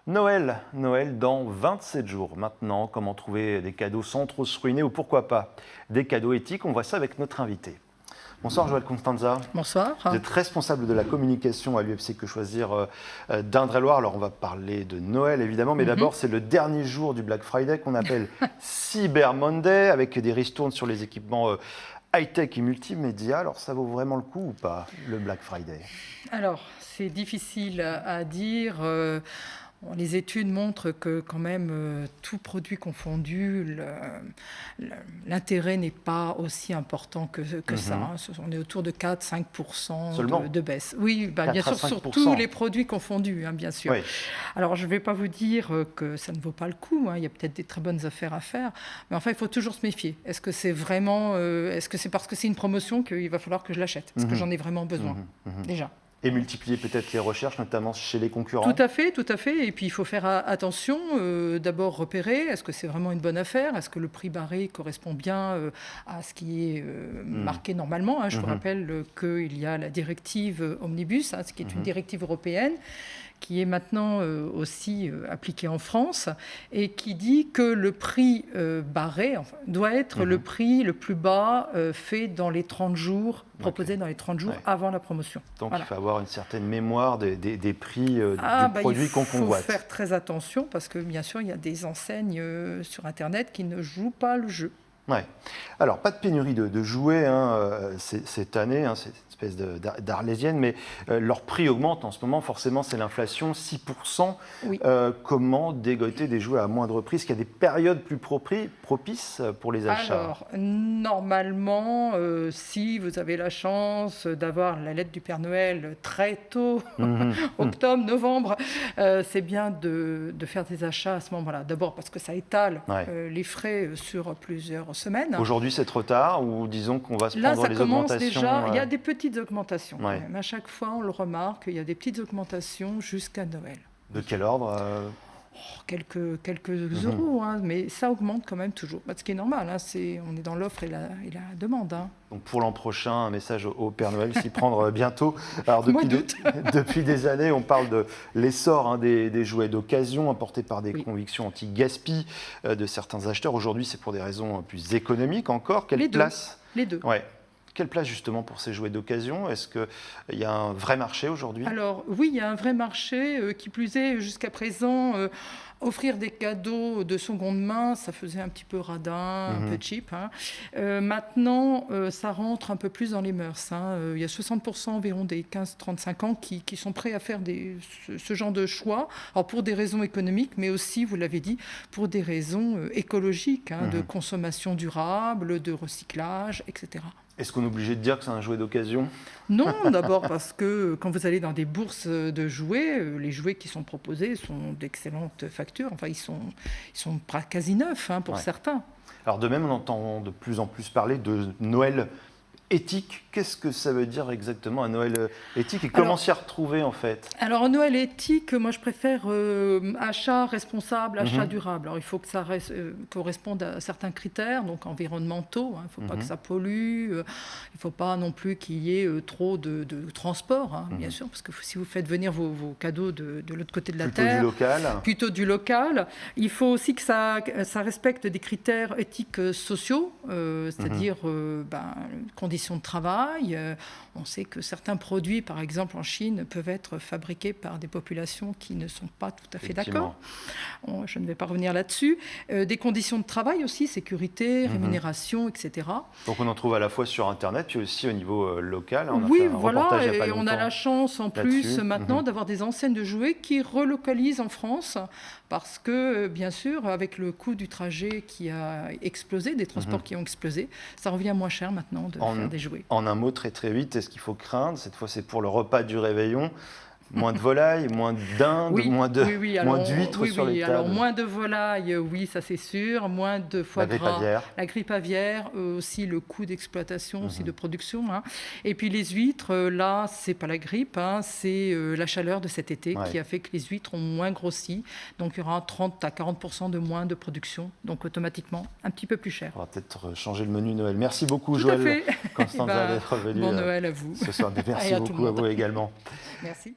Noël dans 27 jours maintenant. Comment trouver des cadeaux sans trop se ruiner ou pourquoi pas des cadeaux éthiques? On voit ça avec notre invité. Bonsoir Joëlle Constanza. Bonsoir. Vous êtes responsable de la communication à l'UFC Que Choisir d'Indre-et-Loire. Alors on va parler de Noël évidemment, mais d'abord c'est le dernier jour du Black Friday qu'on appelle Cyber Monday avec des ristournes sur les équipements high-tech et multimédia. Alors ça vaut vraiment le coup ou pas, le Black Friday? Alors c'est difficile à dire. Les études montrent que quand même, tout produit confondu, l'intérêt n'est pas aussi important que ça. On est autour de 4-5% de baisse. Oui, bien sûr, sur tous les produits confondus, bien sûr. Oui. Alors, je ne vais pas vous dire que ça ne vaut pas le coup. Il y a peut-être des très bonnes affaires à faire. Mais enfin, il faut toujours se méfier. Est-ce que c'est vraiment... est-ce que c'est parce que c'est une promotion qu'il va falloir que je l'achète? Est-ce que j'en ai vraiment besoin, déjà? Et multiplier peut-être les recherches, notamment chez les concurrents. Tout à fait, tout à fait. Et puis il faut faire attention, d'abord repérer, est-ce que c'est vraiment une bonne affaire? Est-ce que le prix barré correspond bien à ce qui est marqué normalement? Je vous rappelle qu'il y a la directive Omnibus, ce qui est une directive européenne, qui est maintenant aussi appliquée en France et qui dit que le prix barré doit être le prix le plus bas fait dans les 30 jours, proposé dans les 30 jours avant la promotion. Donc il faut avoir une certaine mémoire des prix du produit qu'on convoite. Il faut faire très attention parce que bien sûr il y a des enseignes sur Internet qui ne jouent pas le jeu. Ouais. Alors, pas de pénurie de jouets cette année, c'est une espèce d'arlésienne, mais leur prix augmente en ce moment, forcément, c'est l'inflation, 6%. Oui. Comment dégoter des jouets à moindre prix? Est-ce qu'il y a des périodes plus propices pour les achats? Alors, normalement, si vous avez la chance d'avoir la lettre du Père Noël très tôt, octobre, novembre, c'est bien de faire des achats à ce moment-là. D'abord parce que ça étale les frais sur plusieurs semaines. Aujourd'hui, c'est trop tard ou disons qu'on va se prendre les augmentations? Là, ça commence déjà. Il y a des petites augmentations. Quand même. À chaque fois, on le remarque, il y a des petites augmentations jusqu'à Noël. De quel ordre? Quelques euros, mais ça augmente quand même toujours. Ce qui est normal, on est dans l'offre et la demande. Donc pour l'an prochain, un message au Père Noël, s'y prendre bientôt. Alors depuis des années, on parle de l'essor des jouets d'occasion apportés par des convictions anti-gaspi de certains acheteurs. Aujourd'hui, c'est pour des raisons plus économiques encore. Les deux. Ouais. Quelle place justement pour ces jouets d'occasion? Est-ce qu'il y a un vrai marché aujourd'hui? Alors oui, il y a un vrai marché. Qui plus est, jusqu'à présent, offrir des cadeaux de seconde main, ça faisait un petit peu radin, un peu cheap. Maintenant, ça rentre un peu plus dans les mœurs. Il y a 60% environ des 15-35 ans qui sont prêts à faire ce genre de choix. Alors pour des raisons économiques, mais aussi, vous l'avez dit, pour des raisons écologiques, de consommation durable, de recyclage, etc. Est-ce qu'on est obligé de dire que c'est un jouet d'occasion? Non, d'abord parce que quand vous allez dans des bourses de jouets, les jouets qui sont proposés sont d'excellente facture. Enfin, ils sont quasi neufs pour certains. Alors de même, on entend de plus en plus parler de Noël éthique. Qu'est-ce que ça veut dire exactement un Noël éthique et comment s'y retrouver en fait? Alors un Noël éthique, moi je préfère achat responsable, achat durable. Alors il faut que ça corresponde à certains critères, donc environnementaux. Il ne faut pas que ça pollue, il ne faut pas non plus qu'il y ait trop de transport, bien sûr, parce que si vous faites venir vos cadeaux de l'autre côté de la Terre, plutôt du local, il faut aussi que ça respecte des critères éthiques sociaux, c'est-à-dire conditions de travail. On sait que certains produits, par exemple en Chine, peuvent être fabriqués par des populations qui ne sont pas tout à fait d'accord. Je ne vais pas revenir là-dessus. Des conditions de travail aussi, sécurité, rémunération, etc. Donc on en trouve à la fois sur Internet, puis aussi au niveau local. Oui, voilà, et on a la chance en plus maintenant d'avoir des enseignes de jouets qui relocalisent en France parce que, bien sûr, avec le coût du trajet qui a explosé, des transports qui ont explosé, ça revient moins cher maintenant de faire des jouets. En un mot, très très vite, est-ce qu'il faut craindre? Cette fois, c'est pour le repas du réveillon. Moins de volailles, moins de dindes, moins d'huîtres sur les tables. Alors moins de volailles, oui, ça c'est sûr. Moins de foie gras. La grippe aviaire, aussi le coût d'exploitation, aussi de production. Et puis les huîtres, là, c'est pas la grippe, c'est la chaleur de cet été qui a fait que les huîtres ont moins grossi. Donc il y aura 30 à 40% de moins de production. Donc automatiquement, un petit peu plus cher. On va peut-être changer le menu Noël. Merci beaucoup, Joëlle Constanza, d'être venue. Bon Noël à vous. Ce soir. Merci beaucoup à vous également. Merci.